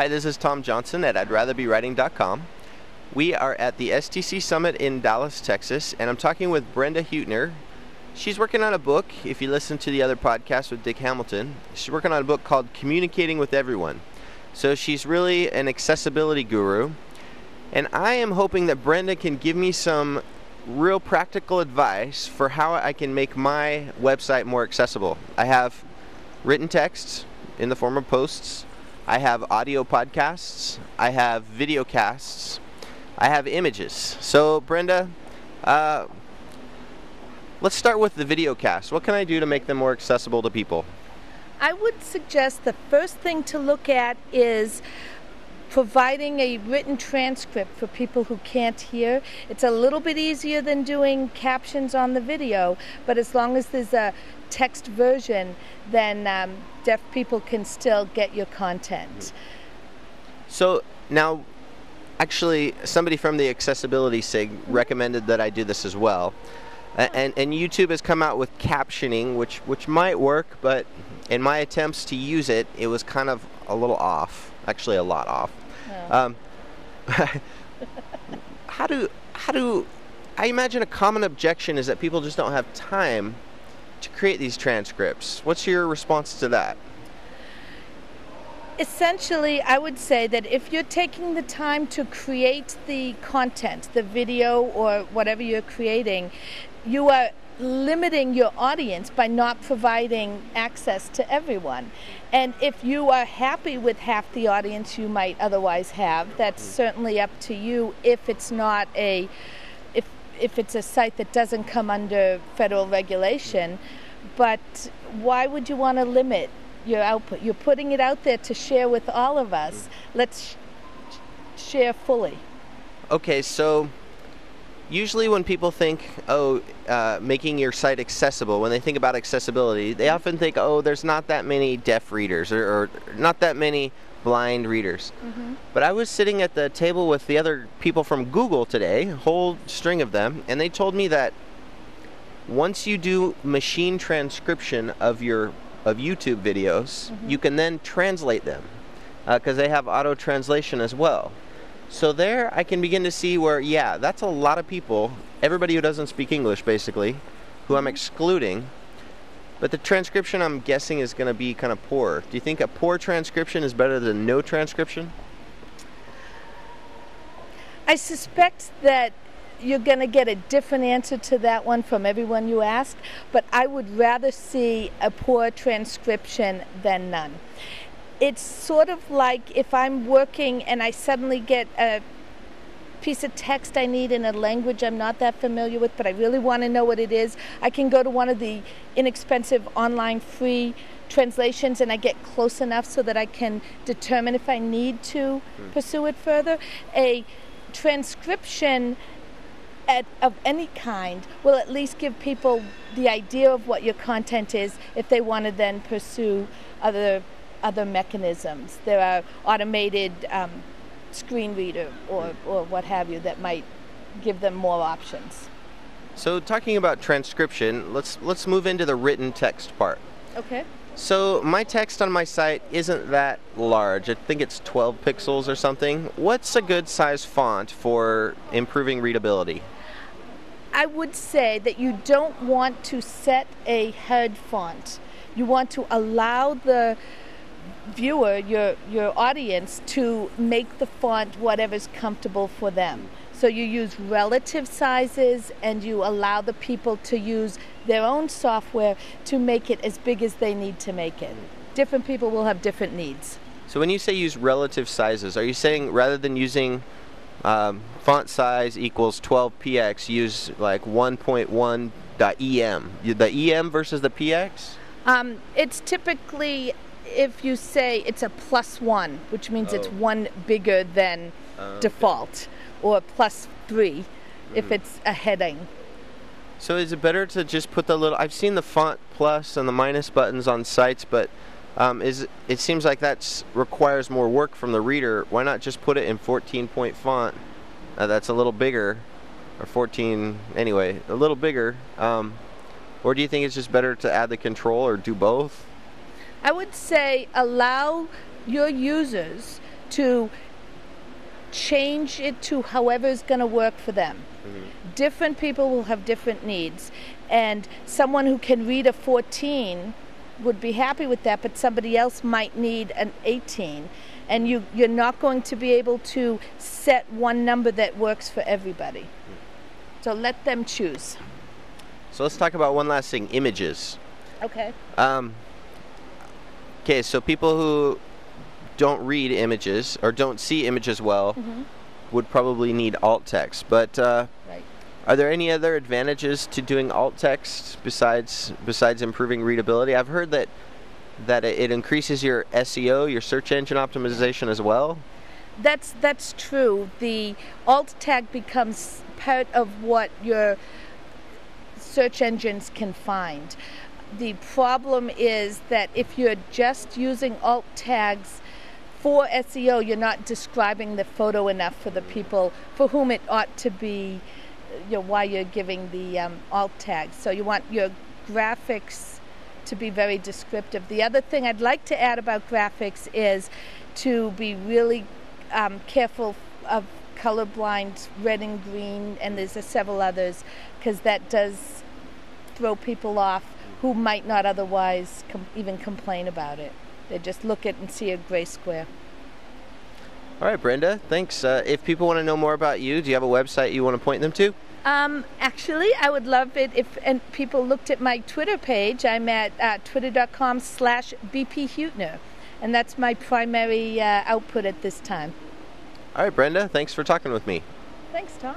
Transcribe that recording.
Hi, this is Tom Johnson at I'dRatherBeWriting.com. We are at the STC Summit in Dallas, Texas, and I'm talking with Brenda Huettner. She's working on a book. If you listen to the other podcast with Dick Hamilton, she's working on a book called Communicating with Everyone. So she's really an accessibility guru, and I am hoping that Brenda can give me some real practical advice for how I can make my website more accessible. I have written texts in the form of posts. I have audio podcasts. I have video casts. I have images. So Brenda, let's start with the video cast. What can I do to make them more accessible to people? I would suggest the first thing to look at is providing a written transcript for people who can't hear. It's a little bit easier than doing captions on the video, but as long as there's a text version, then deaf people can still get your content. So now, actually, somebody from the Accessibility SIG recommended that I do this as well. And YouTube has come out with captioning, which might work, but in my attempts to use it, it was kind of a little off. Actually, a lot off. Oh. I imagine a common objection is that people just don't have time to create these transcripts. What's your response to that? Essentially, I would say that if you're taking the time to create the content, the video or whatever you're creating, you are limiting your audience by not providing access to everyone. And if you are happy with half the audience you might otherwise have, that's certainly up to you if it's not if it's a site that doesn't come under federal regulation. But why would you want to limit your output? You're putting it out there to share with all of us. Let's share fully. Okay, so usually when people think, making your site accessible, when they think about accessibility, they often think, there's not that many deaf readers or not that many blind readers. Mm-hmm. But I was sitting at the table with the other people from Google today, a whole string of them, and they told me that once you do machine transcription of YouTube videos, mm-hmm. you can then translate them because they have auto translation as well. So there I can begin to see where, yeah, that's a lot of people, everybody who doesn't speak English basically, who I'm excluding. But the transcription, I'm guessing, is going to be kind of poor. Do you think a poor transcription is better than no transcription? I suspect that you're going to get a different answer to that one from everyone you ask, but I would rather see a poor transcription than none. It's sort of like if I'm working and I suddenly get a piece of text I need in a language I'm not that familiar with, but I really want to know what it is. I can go to one of the inexpensive online free translations and I get close enough so that I can determine if I need to pursue it further. A transcription of any kind will at least give people the idea of what your content is if they want to then pursue other mechanisms. There are automated screen reader or what have you that might give them more options. So talking about transcription, let's move into the written text part. Okay. So my text on my site isn't that large. I think it's 12 pixels or something. What's a good size font for improving readability? I would say that you don't want to set a head font. You want to allow the viewer, your audience, to make the font whatever's comfortable for them. So you use relative sizes and you allow the people to use their own software to make it as big as they need to make it. Different people will have different needs. So when you say use relative sizes, are you saying rather than using font size equals 12px, use like 1.1.em? The em versus the px? It's typically, if you say it's a +1, which means it's one bigger than default, or +3 if it's a heading. So is it better to just put the little, I've seen the font plus and the minus buttons on sites, but it seems like that requires more work from the reader. Why not just put it in 14-point font? That's a little bigger, or 14, anyway, a little bigger. Or do you think it's just better to add the control or do both? I would say allow your users to change it to however is going to work for them. Different people will have different needs, and someone who can read a 14 would be happy with that, but somebody else might need an 18, and you're not going to be able to set one number that works for everybody. So let them choose. So let's talk about one last thing, images. Okay. Okay, so people who don't read images or don't see images well would probably need alt text, but Right. are there any other advantages to doing alt text besides improving readability? I've heard that it increases your SEO, your search engine optimization as well. That's true. The alt tag becomes part of what your search engines can find. The problem is that if you're just using alt tags for SEO, you're not describing the photo enough for the people for whom it ought to be, why you're giving the alt tags. So you want your graphics to be very descriptive. The other thing I'd like to add about graphics is to be really careful of colorblind red and green, and there's several others, because that does throw people off who might not otherwise even complain about it. They just look at and see a gray square. All right, Brenda, thanks. If people want to know more about you, do you have a website you want to point them to? Actually, I would love it if people looked at my Twitter page. I'm at twitter.com/BP Huettner, and that's my primary output at this time. All right, Brenda, thanks for talking with me. Thanks, Tom.